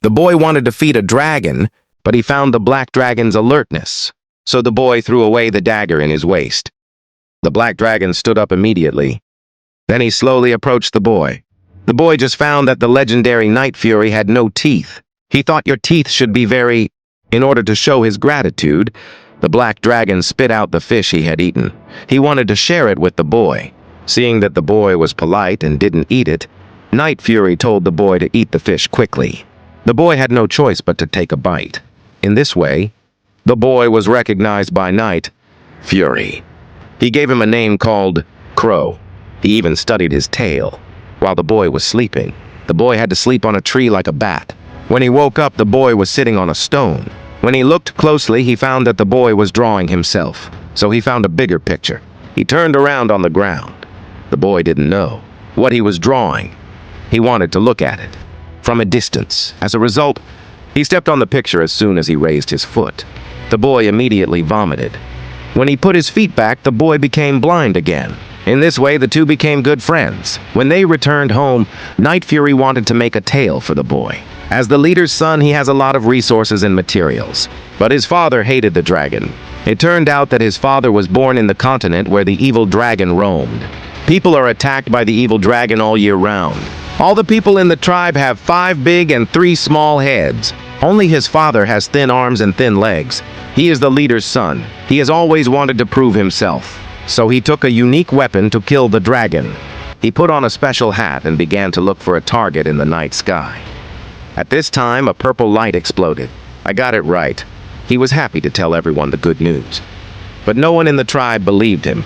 The boy wanted to feed a dragon, but he found the black dragon's alertness, so the boy threw away the dagger in his waist. The black dragon stood up immediately. Then he slowly approached the boy. The boy just found that the legendary Night Fury had no teeth. He thought your teeth should be very... In order to show his gratitude, the black dragon spit out the fish he had eaten. He wanted to share it with the boy. Seeing that the boy was polite and didn't eat it, Night Fury told the boy to eat the fish quickly. The boy had no choice but to take a bite. In this way, the boy was recognized by Night Fury. He gave him a name called Crow. He even studied his tail. While the boy was sleeping, the boy had to sleep on a tree like a bat. When he woke up, the boy was sitting on a stone. When he looked closely, he found that the boy was drawing himself, so he found a bigger picture. He turned around on the ground. The boy didn't know what he was drawing. He wanted to look at it from a distance. As a result, he stepped on the picture as soon as he raised his foot. The boy immediately vomited. When he put his feet back, the boy became blind again. In this way, the two became good friends. When they returned home, Night Fury wanted to make a tail for the boy. As the leader's son, he has a lot of resources and materials. But his father hated the dragon. It turned out that his father was born in the continent where the evil dragon roamed. People are attacked by the evil dragon all year round. All the people in the tribe have 5 big and 3 small heads. Only his father has thin arms and thin legs. He is the leader's son. He has always wanted to prove himself. So he took a unique weapon to kill the dragon. He put on a special hat and began to look for a target in the night sky. At this time, a purple light exploded. I got it right. He was happy to tell everyone the good news. But no one in the tribe believed him.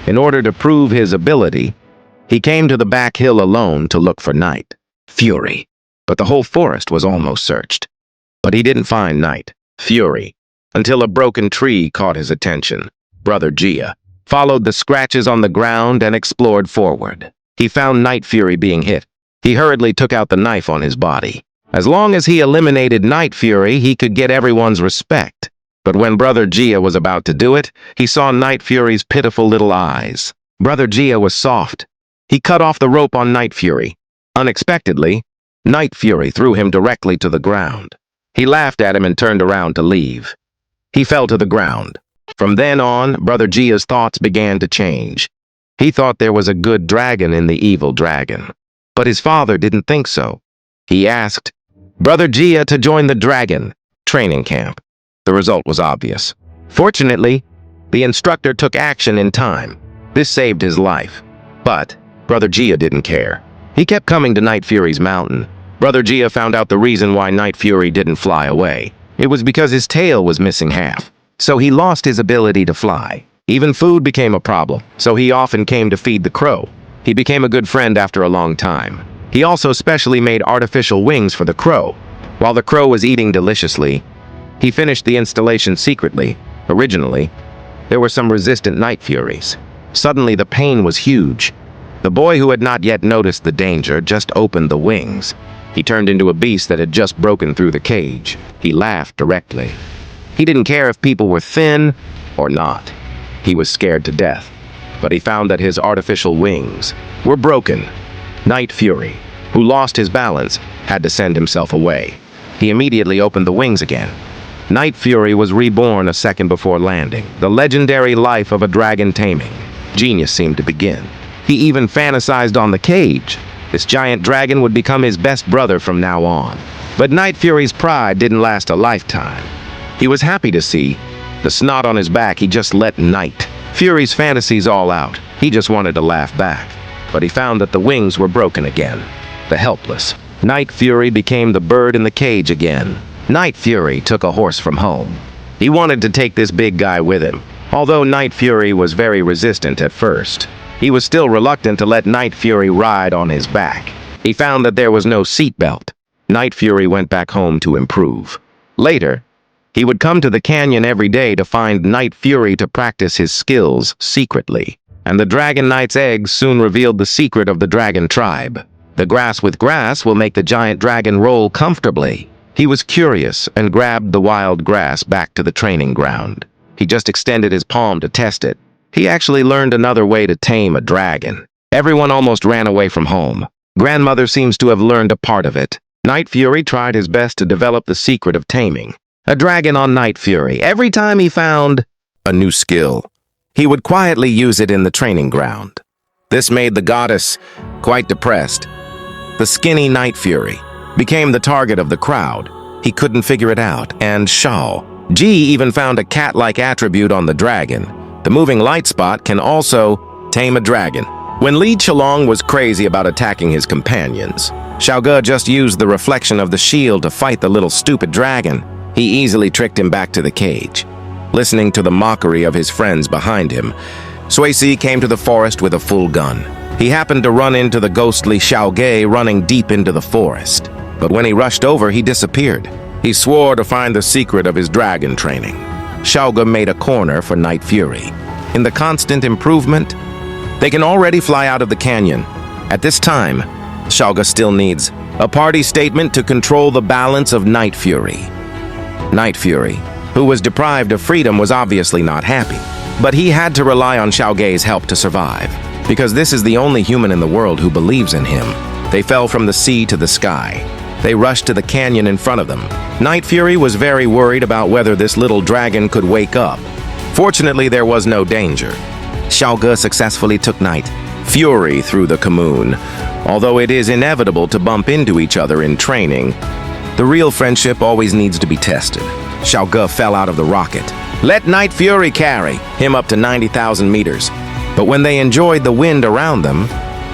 In order to prove his ability, he came to the back hill alone to look for Night Fury. But the whole forest was almost searched. But he didn't find Night Fury until a broken tree caught his attention. Brother Gia followed the scratches on the ground and explored forward. He found Night Fury being hit. He hurriedly took out the knife on his body. As long as he eliminated Night Fury, he could get everyone's respect. But when Brother Gia was about to do it, he saw Night Fury's pitiful little eyes. Brother Gia was soft. He cut off the rope on Night Fury. Unexpectedly, Night Fury threw him directly to the ground. He laughed at him and turned around to leave. He fell to the ground. From then on, Brother Gia's thoughts began to change. He thought there was a good dragon in the evil dragon. But his father didn't think so. He asked Brother Gia to join the dragon training camp. The result was obvious. Fortunately, the instructor took action in time. This saved his life. But Brother Gia didn't care. He kept coming to Night Fury's mountain. Brother Gia found out the reason why Night Fury didn't fly away. It was because his tail was missing half. So he lost his ability to fly. Even food became a problem, so he often came to feed the crow. He became a good friend after a long time. He also specially made artificial wings for the crow. While the crow was eating deliciously, he finished the installation secretly. Originally, there were some resistant Night Furies. Suddenly, the pain was huge. The boy, who had not yet noticed the danger, just opened the wings. He turned into a beast that had just broken through the cage. He laughed directly. He didn't care if people were thin or not. He was scared to death. But he found that his artificial wings were broken. Night Fury, who lost his balance, had to send himself away. He immediately opened the wings again. Night Fury was reborn a second before landing. The legendary life of a dragon taming. Genius seemed to begin. He even fantasized on the cage. This giant dragon would become his best brother from now on. But Night Fury's pride didn't last a lifetime. He was happy to see the snot on his back. He just let Night Fury's fantasies all out. He just wanted to laugh back. But he found that the wings were broken again. The helpless Night Fury became the bird in the cage again. Night Fury took a horse from home. He wanted to take this big guy with him. Although Night Fury was very resistant at first, he was still reluctant to let Night Fury ride on his back. He found that there was no seatbelt. Night Fury went back home to improve. Later, he would come to the canyon every day to find Night Fury to practice his skills secretly. And the Dragon Knight's eggs soon revealed the secret of the dragon tribe. The grass with grass will make the giant dragon roll comfortably. He was curious and grabbed the wild grass back to the training ground. He just extended his palm to test it. He actually learned another way to tame a dragon. Everyone almost ran away from home. Grandmother seems to have learned a part of it. Night Fury tried his best to develop the secret of taming a dragon on Night Fury. Every time he found a new skill, he would quietly use it in the training ground. This made the goddess quite depressed. The skinny Night Fury became the target of the crowd. He couldn't figure it out, and Shao Ji even found a cat-like attribute on the dragon. The moving light spot can also tame a dragon. When Li Qilong was crazy about attacking his companions, Xiao Ge just used the reflection of the shield to fight the little stupid dragon. He easily tricked him back to the cage. Listening to the mockery of his friends behind him, Sui Si came to the forest with a full gun. He happened to run into the ghostly Xiao Ge running deep into the forest. But when he rushed over, he disappeared. He swore to find the secret of his dragon training. Xiao Ge made a corner for Night Fury. In the constant improvement, they can already fly out of the canyon. At this time, Xiao Ge still needs a party statement to control the balance of Night Fury. Night Fury, who was deprived of freedom, was obviously not happy. But he had to rely on Xiao Ge's help to survive, because this is the only human in the world who believes in him. They fell from the sea to the sky. They rushed to the canyon in front of them. Night Fury was very worried about whether this little dragon could wake up. Fortunately, there was no danger. Xiao Ge successfully took Night Fury through the commune. Although it is inevitable to bump into each other in training, the real friendship always needs to be tested. Xiao Ge fell out of the rocket. Let Night Fury carry him up to 90,000 meters. But when they enjoyed the wind around them,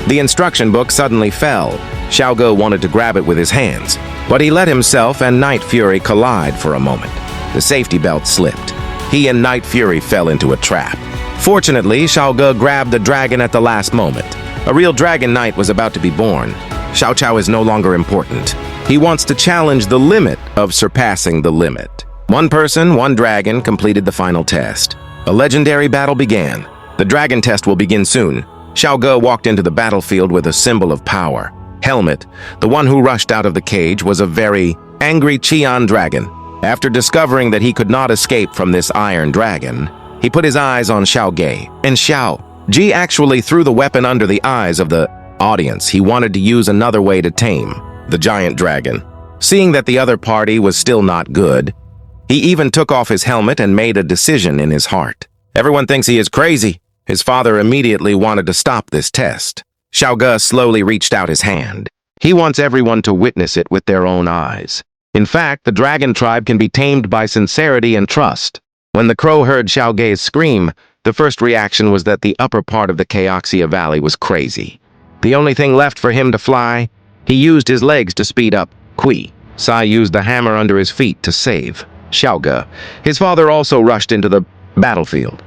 the instruction book suddenly fell. Xiao Ge wanted to grab it with his hands, but he let himself and Night Fury collide for a moment. The safety belt slipped. He and Night Fury fell into a trap. Fortunately, Xiao Ge grabbed the dragon at the last moment. A real dragon knight was about to be born. Xiao Chao is no longer important. He wants to challenge the limit of surpassing the limit. One person, one dragon completed the final test. A legendary battle began. The dragon test will begin soon. Xiao Ge walked into the battlefield with a symbol of power. Helmet, the one who rushed out of the cage, was a very angry Qian dragon. After discovering that he could not escape from this iron dragon, he put his eyes on Xiao Ge, and Xiao Ji actually threw the weapon under the eyes of the audience. He wanted to use another way to tame the giant dragon. Seeing that the other party was still not good, he even took off his helmet and made a decision in his heart. Everyone thinks he is crazy. His father immediately wanted to stop this test. Xiao Ge slowly reached out his hand. He wants everyone to witness it with their own eyes. In fact, the dragon tribe can be tamed by sincerity and trust. When the crow heard Xiao Ge's scream, the first reaction was that the upper part of the Chaoxia Valley was crazy. The only thing left for him to fly, he used his legs to speed up. Kui Sai used the hammer under his feet to save Xiao Ge. His father also rushed into the battlefield,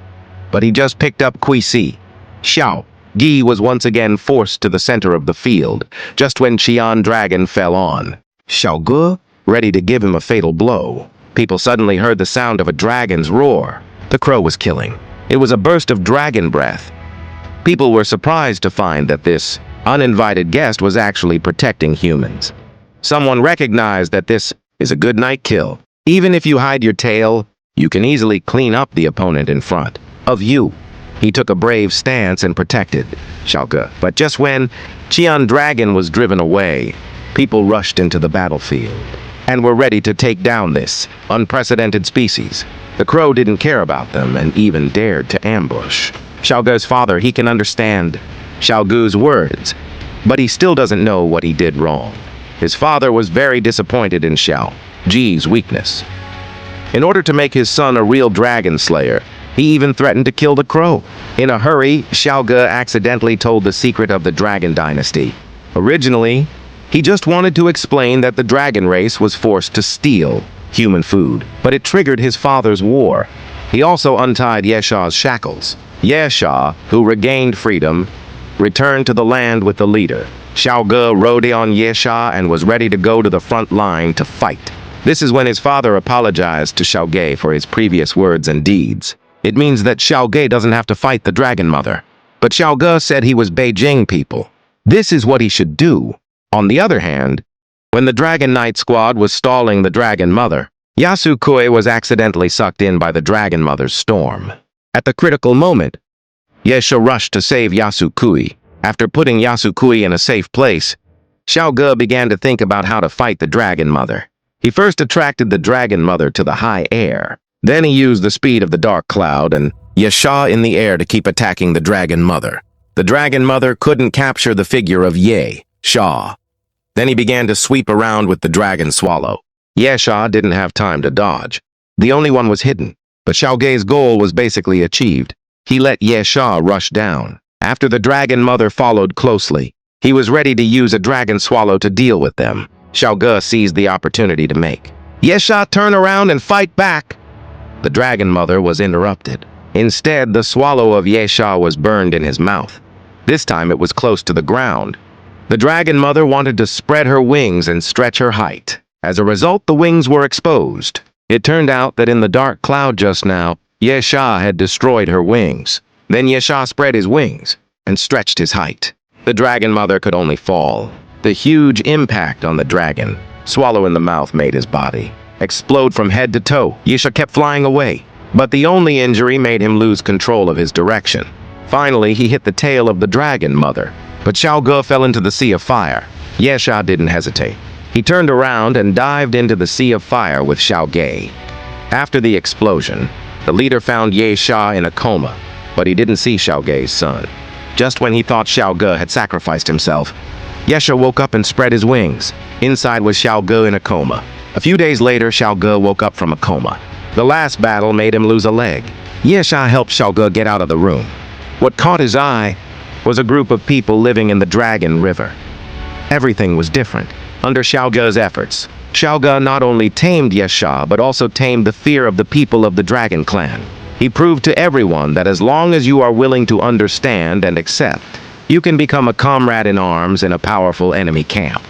but he just picked up Kui Si. Xiao Ge was once again forced to the center of the field, just when Qian Dragon fell on Xiao Ge, ready to give him a fatal blow. People suddenly heard the sound of a dragon's roar. The crow was killing. It was a burst of dragon breath. People were surprised to find that this uninvited guest was actually protecting humans. Someone recognized that this is a good night kill. Even if you hide your tail, you can easily clean up the opponent in front of you. He took a brave stance and protected Xiao Ge. But just when Qian Dragon was driven away, people rushed into the battlefield and were ready to take down this unprecedented species. The crow didn't care about them and even dared to ambush Xiao Ge's father. He can understand Xiao Gu's words, but he still doesn't know what he did wrong. His father was very disappointed in Xiao Ji's weakness. In order to make his son a real dragon slayer, he even threatened to kill the crow. In a hurry, Xiao Ge accidentally told the secret of the dragon dynasty. Originally, he just wanted to explain that the dragon race was forced to steal human food, but it triggered his father's war. He also untied Yesha's shackles. Yesha, who regained freedom, returned to the land with the leader. Xiao Ge rode on Yesha and was ready to go to the front line to fight. This is when his father apologized to Xiao Ge for his previous words and deeds. It means that Xiao Ge doesn't have to fight the Dragon Mother. But Xiao Ge said he was Beijing people. This is what he should do. On the other hand, when the Dragon Knight squad was stalling the Dragon Mother, Yasukui was accidentally sucked in by the Dragon Mother's storm. At the critical moment, Yesha rushed to save Yasukui. After putting Yasukui in a safe place, Xiao Ge began to think about how to fight the Dragon Mother. He first attracted the Dragon Mother to the high air. Then he used the speed of the dark cloud and Ye in the air to keep attacking the Dragon Mother. The Dragon Mother couldn't capture the figure of Sha. Then he began to sweep around with the Dragon Swallow. Sha didn't have time to dodge. The only one was hidden, but Xiao Ge's goal was basically achieved. He let Sha rush down. After the Dragon Mother followed closely, he was ready to use a Dragon Swallow to deal with them. Xiao Ge seized the opportunity to make Sha turn around and fight back. The Dragon Mother was interrupted. Instead, the swallow of Sha was burned in his mouth. This time it was close to the ground. The Dragon Mother wanted to spread her wings and stretch her height. As a result, the wings were exposed. It turned out that in the dark cloud just now, Sha had destroyed her wings. Then Sha spread his wings and stretched his height. The Dragon Mother could only fall. The huge impact on the dragon, swallow in the mouth, made his body explode from head to toe. Sha kept flying away, but the only injury made him lose control of his direction. Finally, he hit the tail of the Dragon Mother, but Xiao Ge fell into the sea of fire. Sha didn't hesitate. He turned around and dived into the sea of fire with Xiao Ge. After the explosion, the leader found Sha in a coma, but he didn't see Xiao Ge's son. Just when he thought Xiao Ge had sacrificed himself, Sha woke up and spread his wings. Inside was Xiao Ge in a coma. A few days later, Xiao Ge woke up from a coma. The last battle made him lose a leg. Sha helped Xiao Ge get out of the room. What caught his eye was a group of people living in the Dragon River. Everything was different. Under Xiao Ge's efforts, Xiao Ge not only tamed Sha, but also tamed the fear of the people of the Dragon Clan. He proved to everyone that as long as you are willing to understand and accept, you can become a comrade in arms in a powerful enemy camp.